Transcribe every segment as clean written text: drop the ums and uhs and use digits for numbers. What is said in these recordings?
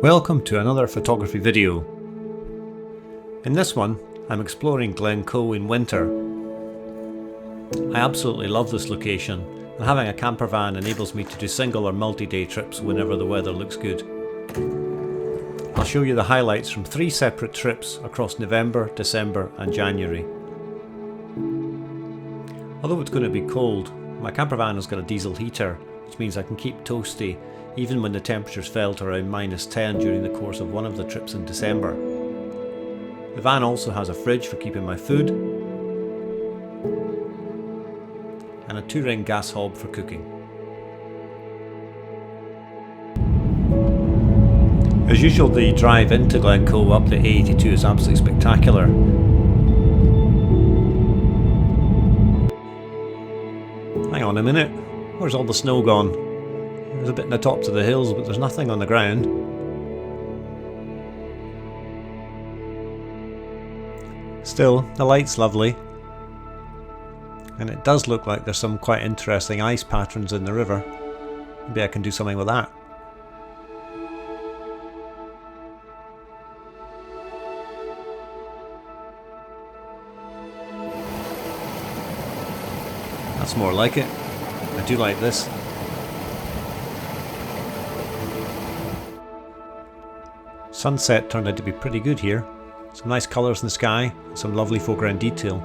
Welcome to another photography video. In this one, I'm exploring Glencoe in winter. I absolutely love this location, and having a camper van enables me to do single or multi-day trips whenever the weather looks good. I'll show you the highlights from 3 separate trips across November, December and January. Although it's going to be cold, my camper van has got a diesel heater, which means I can keep toasty even when the temperatures fell to around -10 during the course of one of the trips in December. The van also has a fridge for keeping my food and a 2-ring gas hob for cooking. As usual, the drive into Glencoe up the A82 is absolutely spectacular. Hang on a minute, where's all the snow gone? There's a bit in the tops of the hills, but there's nothing on the ground. Still, the light's lovely. And it does look like there's some quite interesting ice patterns in the river. Maybe I can do something with that. That's more like it. I do like this. Sunset turned out to be pretty good here. Some nice colours in the sky, and some lovely foreground detail.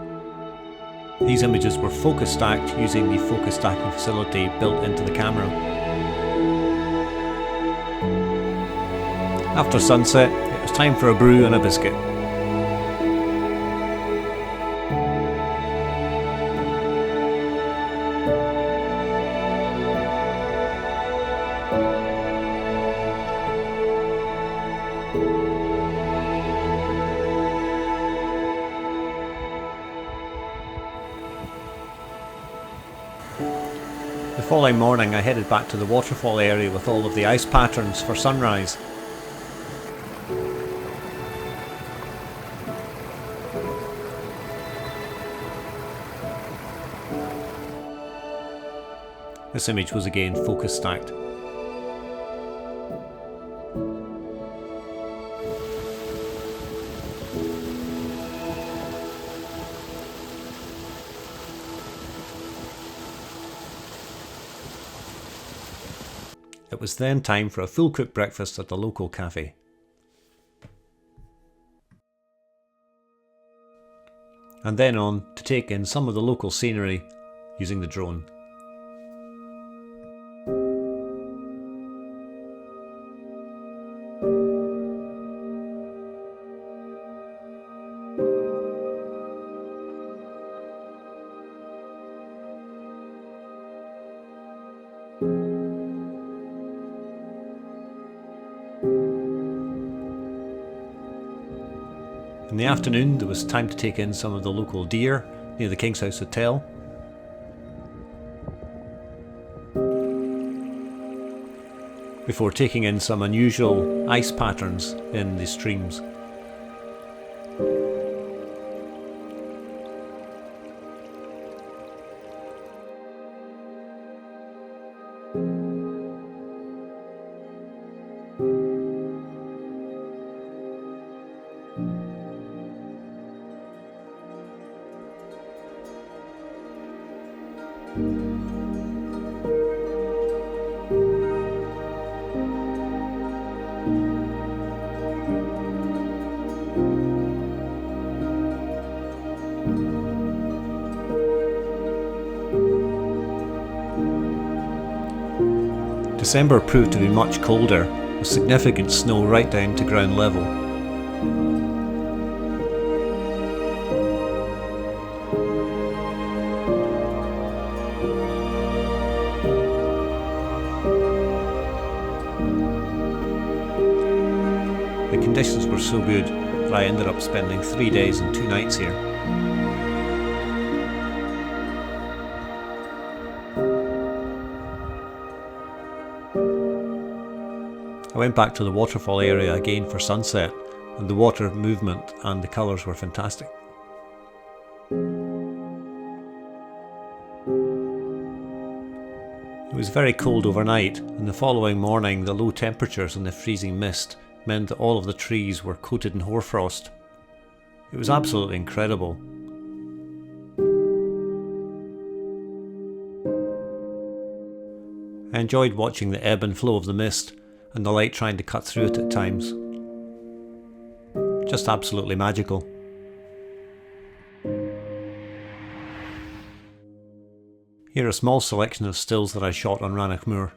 These images were focus stacked using the focus stacking facility built into the camera. After sunset, it was time for a brew and a biscuit. The following morning I headed back to the waterfall area with all of the ice patterns for sunrise. This image was again focus stacked. It was then time for a full cooked breakfast at the local cafe. And then on to take in some of the local scenery using the drone. In the afternoon there was time to take in some of the local deer near the King's House Hotel. Before taking in some unusual ice patterns in the streams. December proved to be much colder, with significant snow right down to ground level. The conditions were so good that I ended up spending 3 days and 2 nights here. I went back to the waterfall area again for sunset, and the water movement and the colours were fantastic. It was very cold overnight, and the following morning the low temperatures and the freezing mist meant that all of the trees were coated in hoarfrost. It was absolutely incredible. I enjoyed watching the ebb and flow of the mist and the light trying to cut through it at times. Just absolutely magical. Here are a small selection of stills that I shot on Rannoch Moor.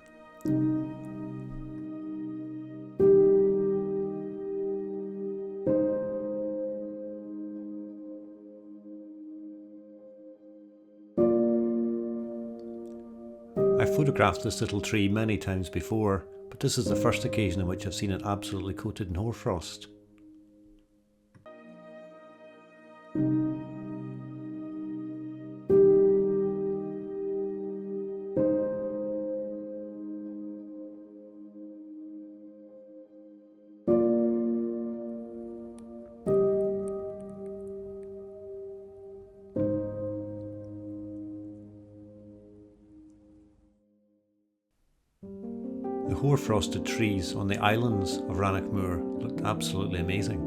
I photographed this little tree many times before, but this is the first occasion in which I've seen it absolutely coated in hoarfrost. The hoarfrosted trees on the islands of Rannoch Moor looked absolutely amazing.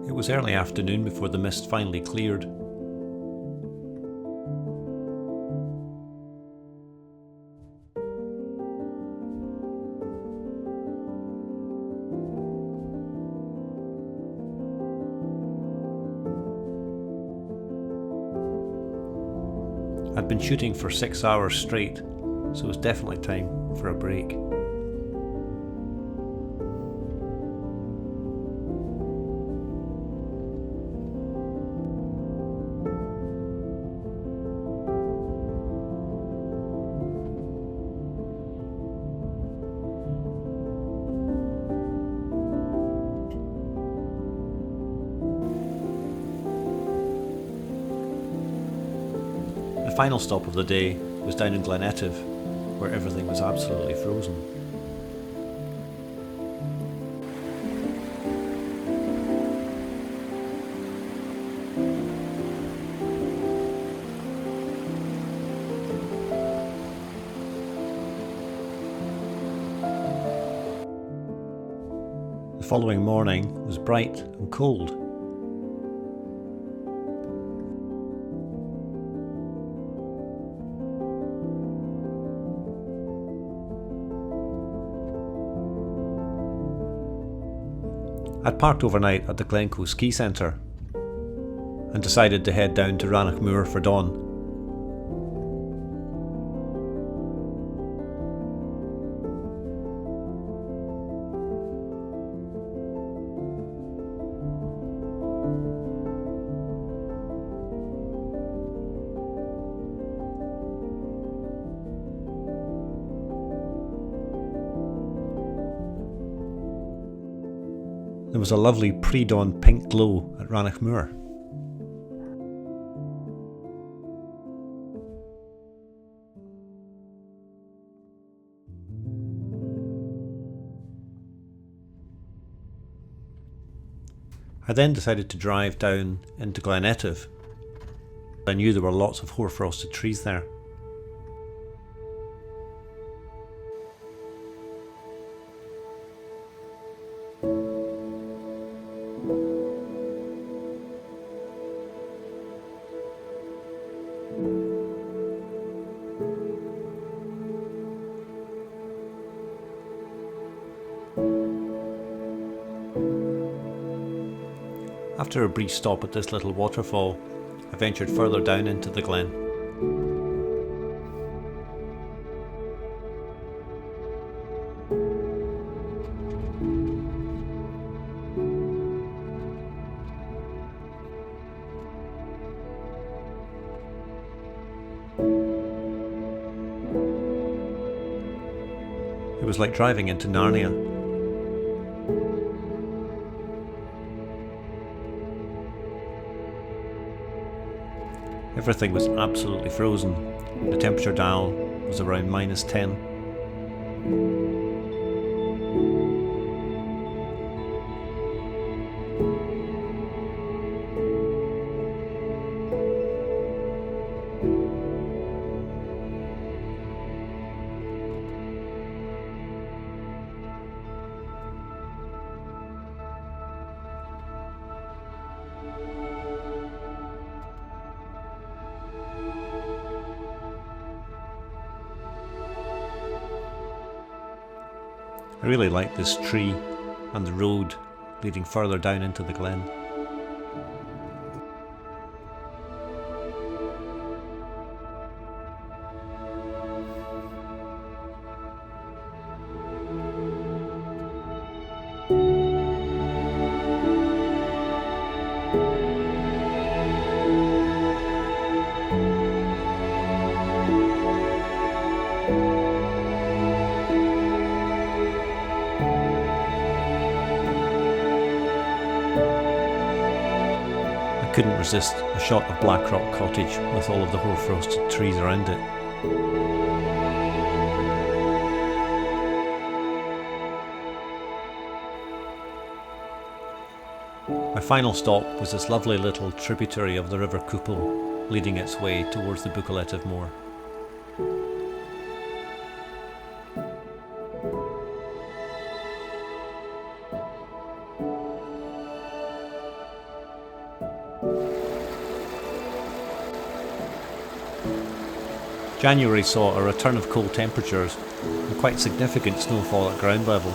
It was early afternoon before the mist finally cleared. I'd been shooting for 6 hours straight, so it was definitely time for a break. The final stop of the day was down in Glencoe, where everything was absolutely frozen. The following morning was bright and cold. I'd parked overnight at the Glencoe ski centre and decided to head down to Rannoch Moor for dawn. There was a lovely pre-dawn pink glow at Rannoch Moor. I then decided to drive down into Glencoe. I knew there were lots of hoarfrosted trees there. After a brief stop at this little waterfall, I ventured further down into the glen. It was like driving into Narnia. Everything was absolutely frozen. The temperature dial was around -10. I really like this tree and the road leading further down into the glen. I couldn't resist a shot of Blackrock Cottage with all of the hoar-frosted trees around it. My final stop was this lovely little tributary of the River Couple, leading its way towards the Buccleuch Moor. January saw a return of cold temperatures and quite significant snowfall at ground level.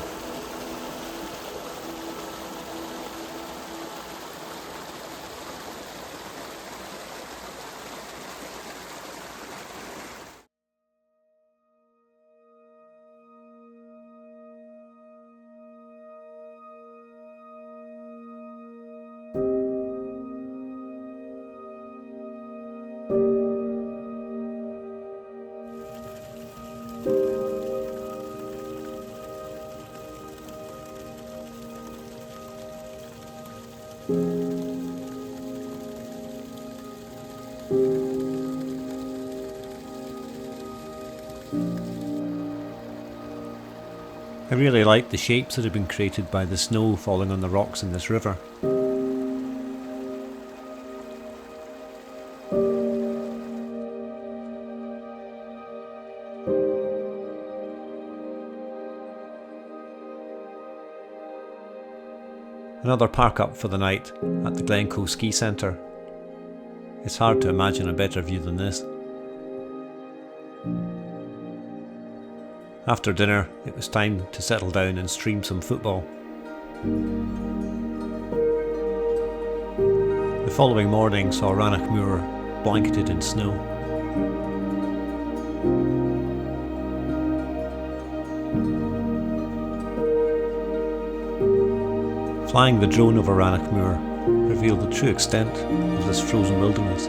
I really like the shapes that have been created by the snow falling on the rocks in this river. Another park up for the night at the Glencoe ski centre. It's hard to imagine a better view than this. After dinner, it was time to settle down and stream some football. The following morning saw Rannoch Moor blanketed in snow. Flying the drone over Rannoch Moor revealed the true extent of this frozen wilderness.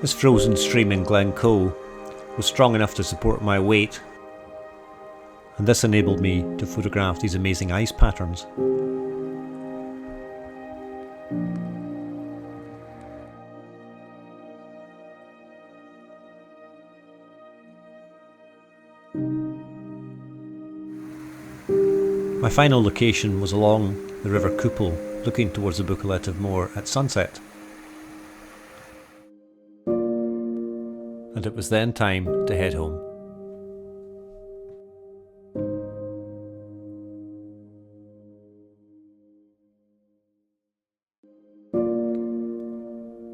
This frozen stream in Glencoe was strong enough to support my weight, and this enabled me to photograph these amazing ice patterns. My final location was along the River Couple, looking towards the Buccleuch Moor at sunset. And it was then time to head home.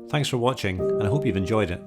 Thanks for watching, and I hope you've enjoyed it.